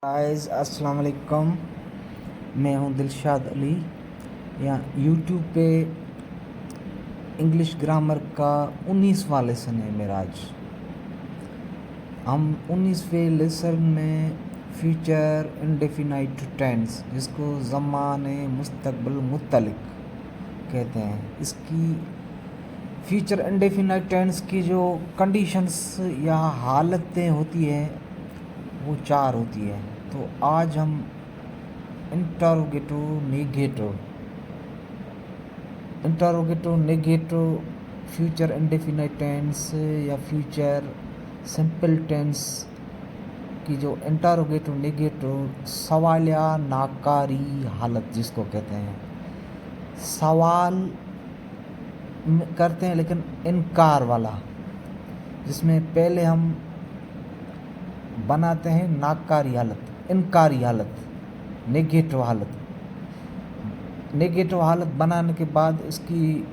Guys अस्सलाम वालेकुम। मैं हूं दिलशाद अली। यहाँ यूट्यूब पे इंग्लिश ग्रामर का 19वां लेसन है मेरा। आज हम 19वें लेसन में फ्यूचर इंडेफिनाइट टेंस, जिसको ज़माने मुस्तकबिल मुतल्लिक कहते हैं, इसकी फ्यूचर इंडेफिनाइट टेंस की जो कंडीशंस या हालतें होती है वो 4 होती है। तो आज हम interrogative negative future indefinite tense या फ्यूचर सिंपल टेंस की जो इंटरोगेटिव नेगेटिव सवालिया नाकारी हालत जिसको कहते हैं, सवाल करते हैं लेकिन इनकार वाला, जिसमें पहले हम बनाते हैं नाकारी हालत, इनकारी हालत, नेगेटिव हालत बनाने के बाद इसकी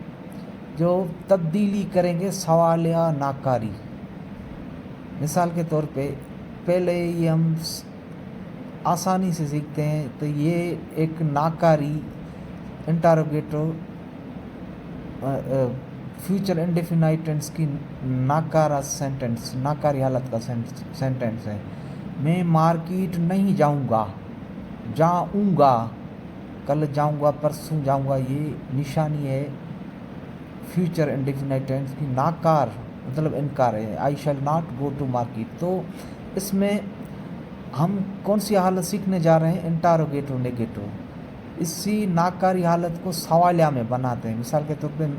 जो तब्दीली करेंगे सवाल या नाकारी। मिसाल के तौर पे पहले ये हम आसानी से सीखते हैं, तो ये एक नाकारी इंटरोगेटिव फ्यूचर इंडेफिनाइट टेंस की नाकारा सेंटेंस, नाकारी हालत का सेंटेंस है। मैं मार्केट नहीं जाऊंगा, जाऊंगा, कल जाऊंगा, परसों जाऊंगा, ये निशानी है फ्यूचर इंडेफिनाइट टेंस की। नाकार मतलब इनकार है, I shall not go to market. तो इसमें हम कौन सी हालत सीखने जा रहे हैं? Interrogative negative. इसी नाकारी हालत को सवालिया में बनाते हैं। मिसाल के तौर पे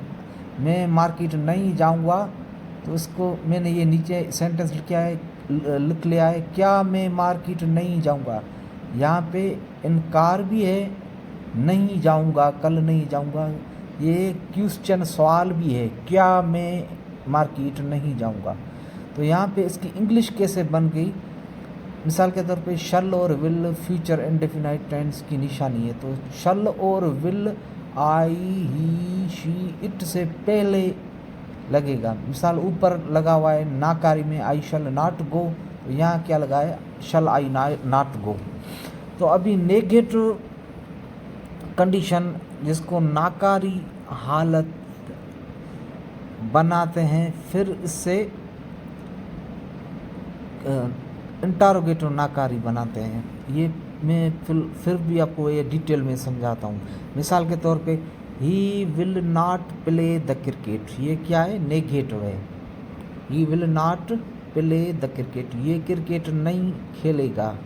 मैं मार्केट नहीं जाऊंगा, तो इसको मैंने ये नीचे सेंटेंस लिख लिया है, क्या मैं मार्केट नहीं जाऊंगा। यहाँ पे इनकार भी है, नहीं जाऊंगा, कल नहीं जाऊंगा, ये क्वेश्चन सवाल भी है, क्या मैं मार्केट नहीं जाऊंगा। तो यहाँ पे इसकी इंग्लिश कैसे बन गई? मिसाल के तौर पे शल और विल फ्यूचर इंडेफिनाइट टेंस की निशानी है। तो शल और will I, he, she, it से पहले लगेगा। मिसाल ऊपर लगा हुआ है नाकारी में आई शल नॉट गो, तो यहाँ क्या लगा है? शल आई नॉट गो। तो अभी नेगेटिव कंडीशन जिसको नाकारी हालत बनाते हैं, फिर इससे इंटरोगेटिव नाकारी बनाते हैं। ये मैं फिर भी आपको ये डिटेल में समझाता हूँ। मिसाल के तौर पे he will not play the cricket, ये क्या है? नेगेटिव है। He will not play the cricket, ये क्रिकेट नहीं खेलेगा,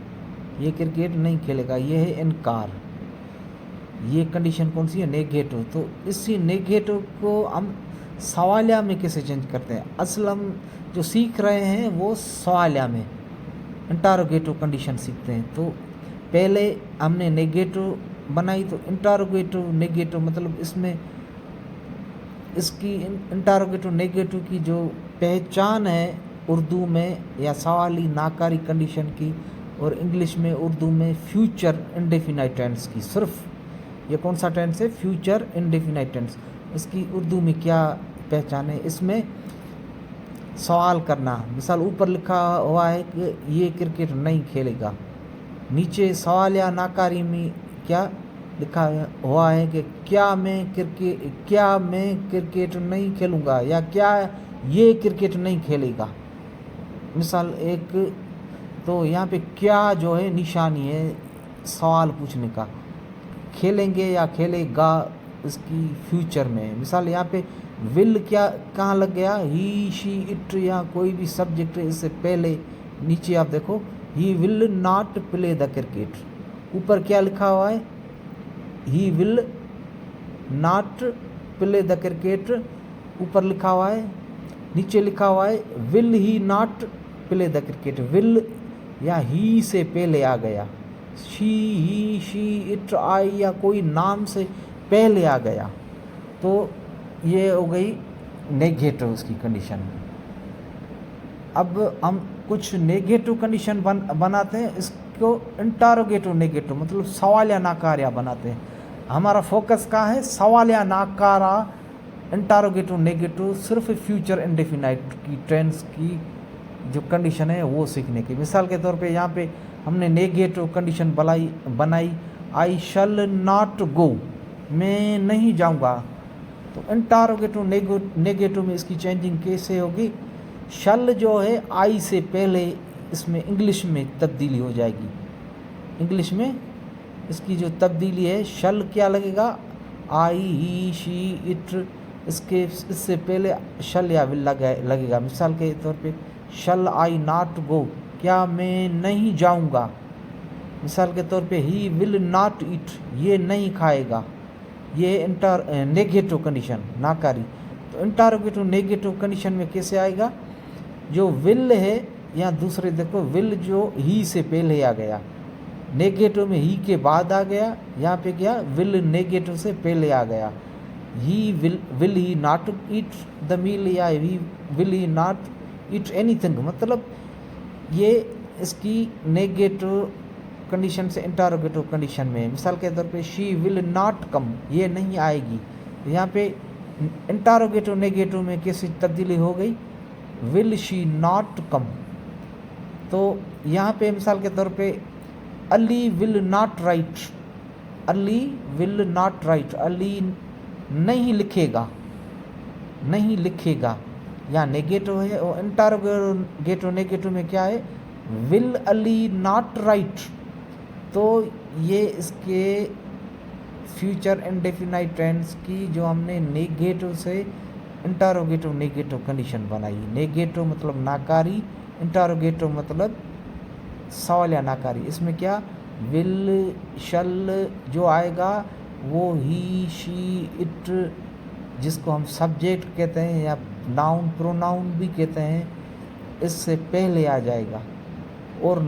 ये क्रिकेट नहीं खेलेगा, ये है इनकार। ये कंडीशन कौन सी है? नेगेटिव। तो इसी नेगेटिव को हम सवालिया में कैसे चेंज करते हैं? असल हम जो सीख रहे हैं वो सवालिया में इंटरोगेटिव कंडीशन सीखते हैं। तो पहले हमने नेगेटिव बनाई, तो इंटरोगेटिव नेगेटिव मतलब इसमें इसकी इंटरोगेटिव नेगेटिव की जो पहचान है उर्दू में या सवाली नाकारी कंडीशन की, और इंग्लिश में उर्दू में फ्यूचर इंडेफिनाइट टेंस की। सिर्फ ये कौन सा टेंस है? Future indefinite tense. इसकी उर्दू में क्या पहचान है? इसमें सवाल करना। मिसाल ऊपर लिखा हुआ है कि ये क्रिकेट नहीं खेलेगा, नीचे सवाल या नाकारी में क्या लिखा हुआ है कि क्या मैं क्रिकेट नहीं खेलूँगा, या क्या ये क्रिकेट नहीं खेलेगा। मिसाल एक, तो यहाँ पे क्या जो है निशानी है सवाल पूछने का, खेलेंगे या खेलेगा इसकी फ्यूचर में। मिसाल यहाँ पे विल क्या कहाँ लग गया? ही, शी, इट या कोई भी सब्जेक्ट इससे पहले। नीचे आप देखो, he will not play the cricket, ऊपर क्या लिखा हुआ है? He will not play the cricket, ऊपर लिखा हुआ है, नीचे लिखा हुआ है will he not play the cricket. Will या ही से पहले आ गया, शी, ही, शी, इट, आई या कोई नाम से पहले आ गया, तो ये हो गई नेगेटिव उसकी कंडीशन। अब हम कुछ नेगेटिव कंडीशन बनाते हैं, इसको इंटरोगेटिव नेगेटिव मतलब सवाल या नाकारा बनाते हैं। हमारा फोकस कहाँ है? सवाल या नाकारा इंटरोगेटिव नेगेटिव, सिर्फ फ्यूचर इंडेफिनाइट की टेंस की जो कंडीशन है वो सीखने की। मिसाल के तौर पे यहाँ पे हमने नेगेटिव कंडीशन बनाई आई शल नॉट गो, मैं नहीं जाऊंगा। तो इंटारोगेटिव नेगेटिव में इसकी चेंजिंग कैसे होगी? शल जो है आई से पहले इसमें इंग्लिश में तब्दीली हो जाएगी। इंग्लिश में इसकी जो तब्दीली है, शल क्या लगेगा? आई, ही, शी, इट, इससे पहले शल या विल लगेगा। मिसाल के तौर पे शल आई नॉट गो, क्या मैं नहीं जाऊंगा। मिसाल के तौर पे ही विल नॉट ईट, ये नहीं खाएगा। ये नेगेटिव कंडीशन, नाकारी। तो इंटारोगेटिव नेगेटिव कंडीशन में कैसे आएगा? जो विल है, यहाँ दूसरे देखो, विल जो ही से पहले आ गया, नेगेटिव में ही के बाद आ गया, यहाँ पे क्या? विल नेगेटिव से पहले आ गया। He will he not eat the meal, या he will he not eat anything. मतलब ये इसकी नेगेटिव कंडीशन से इंटारोगेटिव कंडीशन में। मिसाल के तौर पे शी विल नॉट कम, ये नहीं आएगी। तो यहाँ पे इंटारोगेटिव नेगेटिव में कैसी तब्दीली हो गई? Will she not come. तो यहाँ पे मिसाल के तौर पे Ali will not right, Ali will not right, Ali नहीं लिखेगा, नहीं लिखेगा। यहाँ नेगेटिव है, और इंटारोगेटिव नेगेटिव में क्या है? Will Ali not right. तो ये इसके फ्यूचर इंडेफिनाइट टेंस की जो हमने नेगेटिव से इंटारोगेटिव नेगेटिव कंडीशन बनाई। नेगेटिव मतलब नाकारी, इंटारोगेटिव मतलब सवाल या नाकारी। इसमें क्या? विल, शल जो आएगा वो ही, शी, इट, जिसको हम सब्जेक्ट कहते हैं या नाउन प्रोनाउन भी कहते हैं, इससे पहले आ जाएगा। और